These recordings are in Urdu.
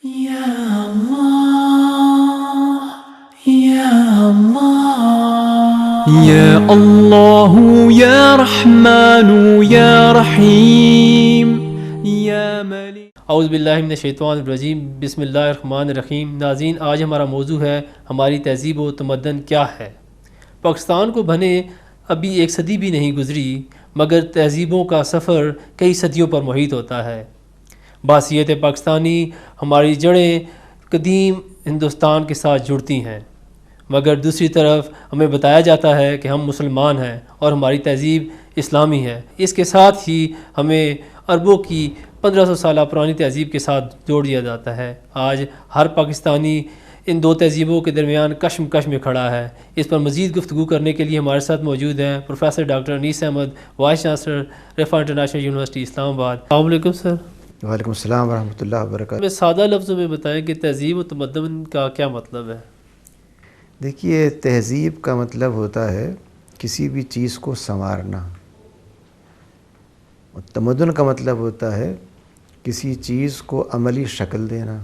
Ya Allah, Ya Allah, Ya Allah, Ya Rahman, Ya Rahim, Ya Malik. اعوذ باللہ من الشیطان الرجیم، بسم اللہ الرحمن الرحیم۔ ناظرین، آج ہمارا موضوع ہے ہماری تہذیب و تمدن کیا ہے۔ پاکستان کو بنے ابھی ایک صدی بھی نہیں گزری، مگر تہذیبوں کا سفر کئی صدیوں پر محیط ہوتا ہے۔ بحیثیت پاکستانی ہماری جڑیں قدیم ہندوستان کے ساتھ جڑتی ہیں، مگر دوسری طرف ہمیں بتایا جاتا ہے کہ ہم مسلمان ہیں اور ہماری تہذیب اسلامی ہے۔ اس کے ساتھ ہی ہمیں عربوں کی 1500 سالہ پرانی تہذیب کے ساتھ جوڑ دیا جاتا ہے۔ آج ہر پاکستانی ان دو تہذیبوں کے درمیان کشمکش میں کھڑا ہے۔ اس پر مزید گفتگو کرنے کے لیے ہمارے ساتھ موجود ہیں professor doctor Anis Ahmed, vice chancellor Riphah international university Islamabad. السلام علیکم سر۔ وعلیکم السلام ورحمۃ اللہ وبرکاتہ۔ ہمیں سادہ لفظوں میں بتائیں کہ تہذیب و تمدن کا کیا مطلب ہے؟ دیکھیے، تہذیب کا مطلب ہوتا ہے کسی بھی چیز کو سنوارنا، اور تمدن کا مطلب ہوتا ہے کسی چیز کو عملی شکل دینا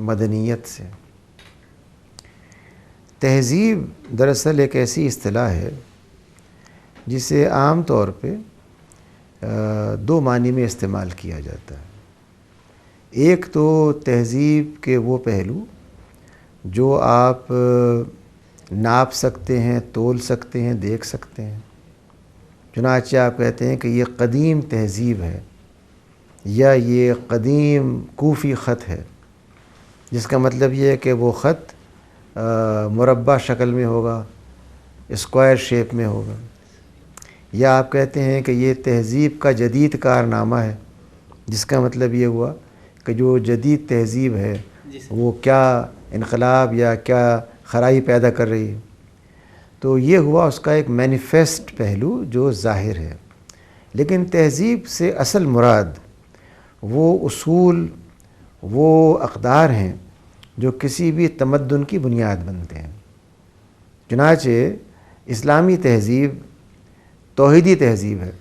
مدنیت سے۔ تہذیب دراصل ایک ایسی اصطلاح ہے جسے عام طور پہ دو معنی میں استعمال کیا جاتا ہے۔ ایک تو تہذیب کے وہ پہلو جو آپ ناپ سکتے ہیں، تول سکتے ہیں، دیکھ سکتے ہیں۔ چنانچہ آپ کہتے ہیں کہ یہ قدیم تہذیب ہے، یا یہ قدیم کوفی خط ہے، جس کا مطلب یہ ہے کہ وہ خط مربع شکل میں ہوگا، اسکوائر شیپ میں ہوگا۔ یا آپ کہتے ہیں کہ یہ تہذیب کا جدید کارنامہ ہے، جس کا مطلب یہ ہوا کہ جو جدید تہذیب ہے وہ کیا انقلاب یا کیا خرائی پیدا کر رہی ہے۔ تو یہ ہوا اس کا ایک مینیفیسٹ پہلو جو ظاہر ہے۔ لیکن تہذیب سے اصل مراد وہ اصول، وہ اقدار ہیں جو کسی بھی تمدن کی بنیاد بنتے ہیں۔ چنانچہ اسلامی تہذیب توحیدی تہذیب ہے،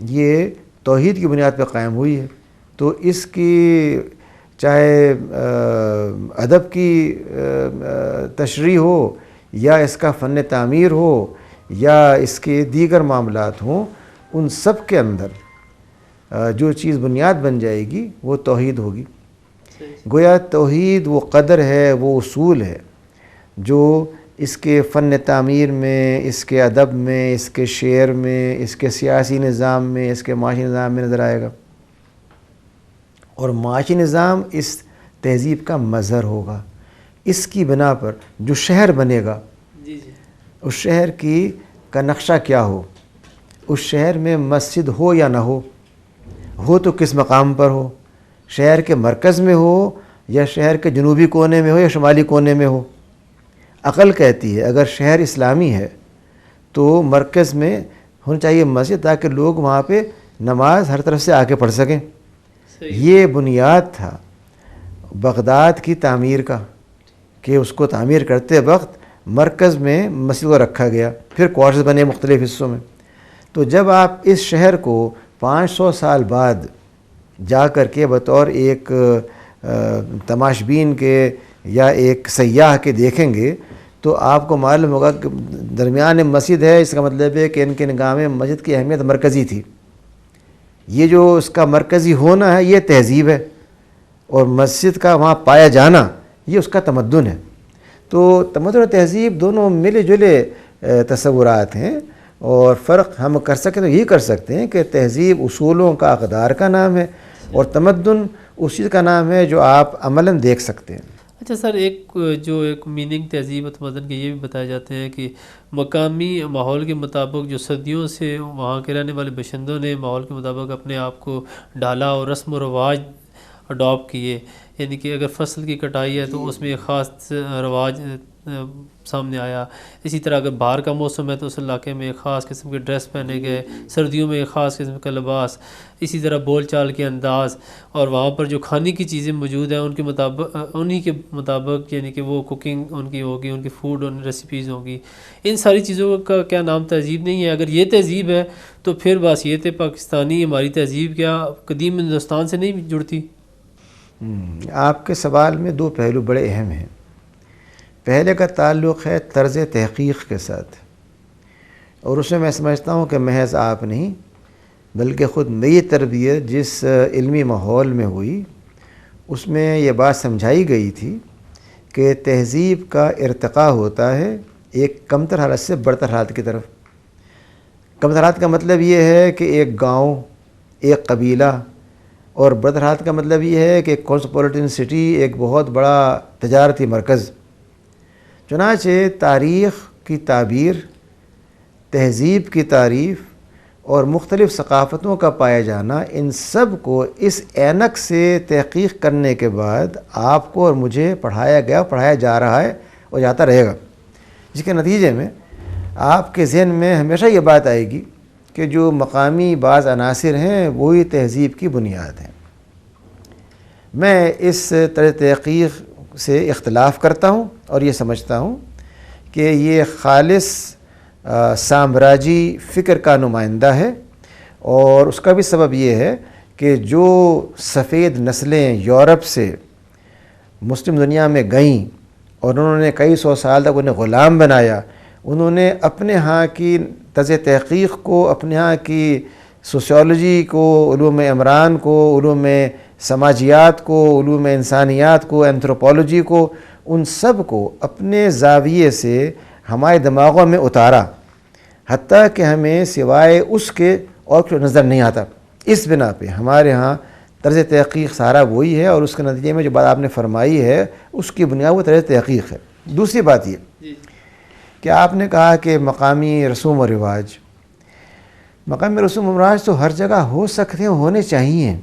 یہ توحید کی بنیاد پہ قائم ہوئی ہے۔ تو اس کی چاہے ادب کی تشریح ہو، یا اس کا فن تعمیر ہو، یا اس کے دیگر معاملات ہوں، ان سب کے اندر جو چیز بنیاد بن جائے گی وہ توحید ہوگی۔ گویا توحید وہ قدر ہے، وہ اصول ہے جو اس کے فن تعمیر میں، اس کے ادب میں، اس کے شعر میں، اس کے سیاسی نظام میں، اس کے معاشی نظام میں نظر آئے گا۔ اور معاشی نظام اس تہذیب کا مظہر ہوگا۔ اس کی بنا پر جو شہر بنے گا، اس شہر کا نقشہ کیا ہو، اس شہر میں مسجد ہو یا نہ ہو تو کس مقام پر ہو، شہر کے مرکز میں ہو یا شہر کے جنوبی کونے میں ہو یا شمالی کونے میں ہو۔ عقل کہتی ہے اگر شہر اسلامی ہے تو مرکز میں ہونی چاہیے مسجد، تاکہ لوگ وہاں پہ نماز ہر طرف سے آ کے پڑھ سکیں۔ یہ بنیاد تھا بغداد کی تعمیر کا، کہ اس کو تعمیر کرتے وقت مرکز میں مسجد کو رکھا گیا، پھر کوارٹرز بنے مختلف حصوں میں۔ تو جب آپ اس شہر کو 500 سال بعد جا کر کے بطور ایک تماشبین کے یا ایک سیاح کے دیکھیں گے، تو آپ کو معلوم ہوگا کہ درمیان میں مسجد ہے، اس کا مطلب ہے کہ ان کے نگاہ میں مسجد کی اہمیت مرکزی تھی۔ یہ جو اس کا مرکزی ہونا ہے یہ تہذیب ہے، اور مسجد کا وہاں پایا جانا یہ اس کا تمدن ہے۔ تو تمدن اور تہذیب دونوں ملے جلے تصورات ہیں، اور فرق ہم کر سکیں تو یہی کر سکتے ہیں کہ تہذیب اصولوں کا، اقدار کا نام ہے، اور تمدن اس چیز کا نام ہے جو آپ عملاً دیکھ سکتے ہیں۔ اچھا سر، ایک میننگ تہذیب و تمدن کے یہ بھی بتائے جاتے ہیں کہ مقامی ماحول کے مطابق جو صدیوں سے وہاں کے رہنے والے باشندوں نے ماحول کے مطابق اپنے آپ کو ڈھالا اور رسم و رواج اڈاپٹ کیے، یعنی کہ اگر فصل کی کٹائی ہے تو اس میں ایک خاص رواج سامنے آیا۔ اسی طرح اگر باہر کا موسم ہے تو اس علاقے میں ایک خاص قسم کے ڈریس پہنے گئے، سردیوں میں ایک خاص قسم کا لباس، اسی طرح بول چال کے انداز، اور وہاں پر جو کھانے کی چیزیں موجود ہیں ان کے مطابق یعنی کہ وہ کوکنگ ان کی ہوگی، ان کی فوڈ اور ریسیپیز ہوں گی۔ ان ساری چیزوں کا کیا نام تہذیب نہیں ہے؟ اگر یہ تہذیب ہے تو پھر بحیثیت پاکستانی ہماری تہذیب کیا قدیم ہندوستان سے نہیں جڑتی؟ آپ کے سوال میں دو پہلو بڑے اہم ہیں. پہلے کا تعلق ہے طرز تحقیق کے ساتھ، اور اس میں سمجھتا ہوں کہ محض آپ نہیں بلکہ خود نئی تربیت جس علمی ماحول میں ہوئی اس میں یہ بات سمجھائی گئی تھی کہ تہذیب کا ارتقاء ہوتا ہے ایک کمتر حالت سے برتر حالت کی طرف. کمتر حالت کا مطلب یہ ہے کہ ایک گاؤں، ایک قبیلہ، اور برتر حالت کا مطلب یہ ہے کہ ایک کاسموپولیٹن سٹی، ایک بہت بڑا تجارتی مرکز. چنانچہ تاریخ کی تعبیر، تہذیب کی تعریف اور مختلف ثقافتوں کا پایا جانا، ان سب کو اس اینک سے تحقیق کرنے کے بعد آپ کو اور مجھے پڑھایا گیا، پڑھایا جا رہا ہے اور جاتا رہے گا، جس کے نتیجے میں آپ کے ذہن میں ہمیشہ یہ بات آئے گی کہ جو مقامی بعض عناصر ہیں وہی تہذیب کی بنیاد ہیں. میں اس طرح تحقیق سے اختلاف کرتا ہوں اور یہ سمجھتا ہوں کہ یہ خالص سامراجی فکر کا نمائندہ ہے، اور اس کا بھی سبب یہ ہے کہ جو سفید نسلیں یورپ سے مسلم دنیا میں گئیں اور انہوں نے کئی سو سال تک انہیں غلام بنایا، انہوں نے اپنے ہاں کی طرز تحقیق کو، اپنے ہاں کی سوسیولوجی کو، علوم عمران کو، علوم سماجیات کو، علوم انسانیات کو، اینتھروپولوجی کو، ان سب کو اپنے زاویے سے ہمارے دماغوں میں اتارا، حتیٰ کہ ہمیں سوائے اس کے اور کچھ نظر نہیں آتا. اس بنا پہ ہمارے ہاں طرز تحقیق سارا وہی ہے، اور اس کے نتیجے میں جو بات آپ نے فرمائی ہے اس کی بنیاد وہ طرز تحقیق ہے. دوسری بات یہ کہ آپ نے کہا کہ مقامی رسوم و رواج، مقامی رسوم و رواج تو ہر جگہ ہو سکتے ہیں، ہونے چاہیے.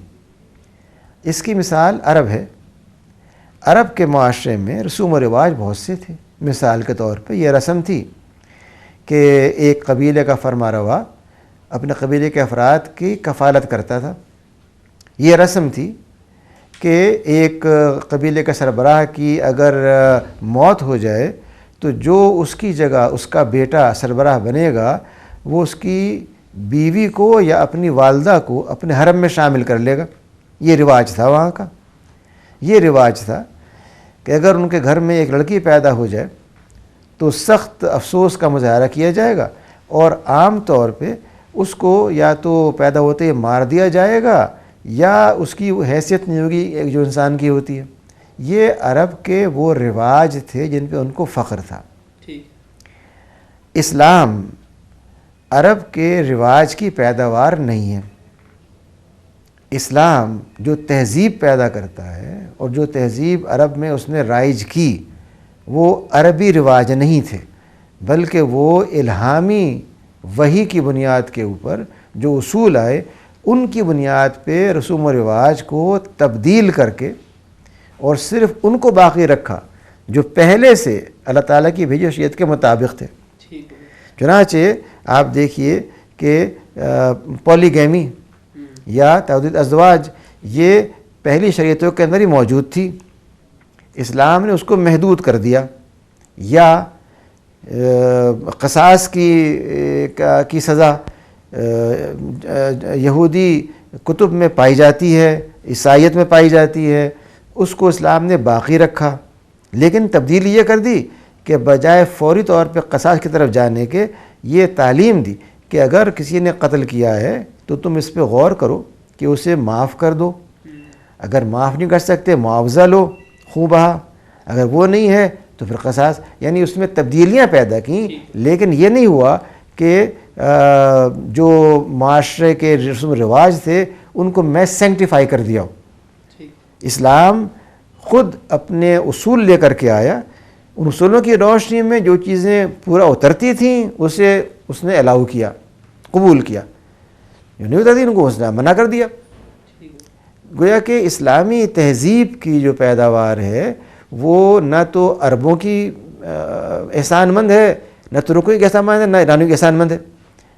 اس کی مثال عرب ہے. عرب کے معاشرے میں رسوم و رواج بہت سے تھے. مثال کے طور پہ یہ رسم تھی کہ ایک قبیلے کا فرما روا اپنے قبیلے کے افراد کی کفالت کرتا تھا. یہ رسم تھی کہ ایک قبیلے کے سربراہ کی اگر موت ہو جائے تو جو اس کی جگہ اس کا بیٹا سربراہ بنے گا وہ اس کی بیوی کو یا اپنی والدہ کو اپنے حرم میں شامل کر لے گا. یہ رواج تھا وہاں کا. یہ رواج تھا کہ اگر ان کے گھر میں ایک لڑکی پیدا ہو جائے تو سخت افسوس کا مظاہرہ کیا جائے گا، اور عام طور پہ اس کو یا تو پیدا ہوتے ہی مار دیا جائے گا یا اس کی حیثیت نہیں ہوگی ایک جو انسان کی ہوتی ہے. یہ عرب کے وہ رواج تھے جن پہ ان کو فخر تھا. اسلام عرب کے رواج کی پیداوار نہیں ہے. اسلام جو تہذیب پیدا کرتا ہے اور جو تہذیب عرب میں اس نے رائج کی وہ عربی رواج نہیں تھے، بلکہ وہ الہامی وحی کی بنیاد کے اوپر جو اصول آئے ان کی بنیاد پہ رسوم و رواج کو تبدیل کر کے اور صرف ان کو باقی رکھا جو پہلے سے اللہ تعالیٰ کی بھیجی شریعت کے مطابق تھے. چنانچہ آپ دیکھیے کہ پولیگیمی یا تعدد ازواج یہ پہلی شریعتوں کے اندر ہی موجود تھی. اسلام نے اس کو محدود کر دیا. یا قصاص کی سزا یہودی کتب میں پائی جاتی ہے، عیسائیت میں پائی جاتی ہے، اس کو اسلام نے باقی رکھا، لیکن تبدیلی یہ کر دی کہ بجائے فوری طور پہ قصاص کی طرف جانے کے یہ تعلیم دی کہ اگر کسی نے قتل کیا ہے تو تم اس پہ غور کرو کہ اسے معاف کر دو. اگر معاف نہیں کر سکتے معاوضہ لو خوں بہا، اگر وہ نہیں ہے تو پھر قصاص. یعنی اس میں تبدیلیاں پیدا کیں، لیکن یہ نہیں ہوا کہ جو معاشرے کے رسم و رواج تھے ان کو میں سینکٹیفائی کر دیا ہو. اسلام خود اپنے اصول لے کر کے آیا، ان اصولوں کی روشنی میں جو چیزیں پورا اترتی تھیں اسے اس نے الاؤ کیا، قبول کیا، جو نہیں اترتی ان کو اس نے منع کر دیا. گویا کہ اسلامی تہذیب کی جو پیداوار ہے وہ نہ تو عربوں کی احسان مند ہے، نہ ترکوں کی احسان مند ہے، نہ ایرانیوں کی احسان مند ہے،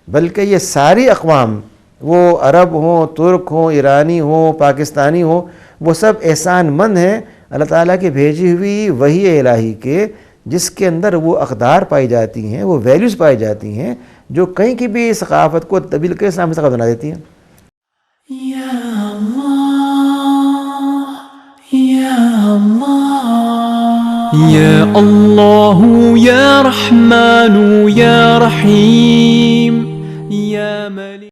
بلکہ یہ ساری اقوام، وہ عرب ہوں، ترک ہوں، ایرانی ہوں، پاکستانی ہوں، وہ سب احسان مند ہیں اللہ تعالیٰ کی بھیجی ہوئی وحی الہی کے، جس کے اندر وہ اقدار پائی جاتی ہیں، وہ ویلیوز پائی جاتی ہیں جو کہیں کی بھی ثقافت کو تبدیل کر اسلامی ثقافت بنا دیتی ہیں. يا الله يا رحمن يا رحيم يا ملك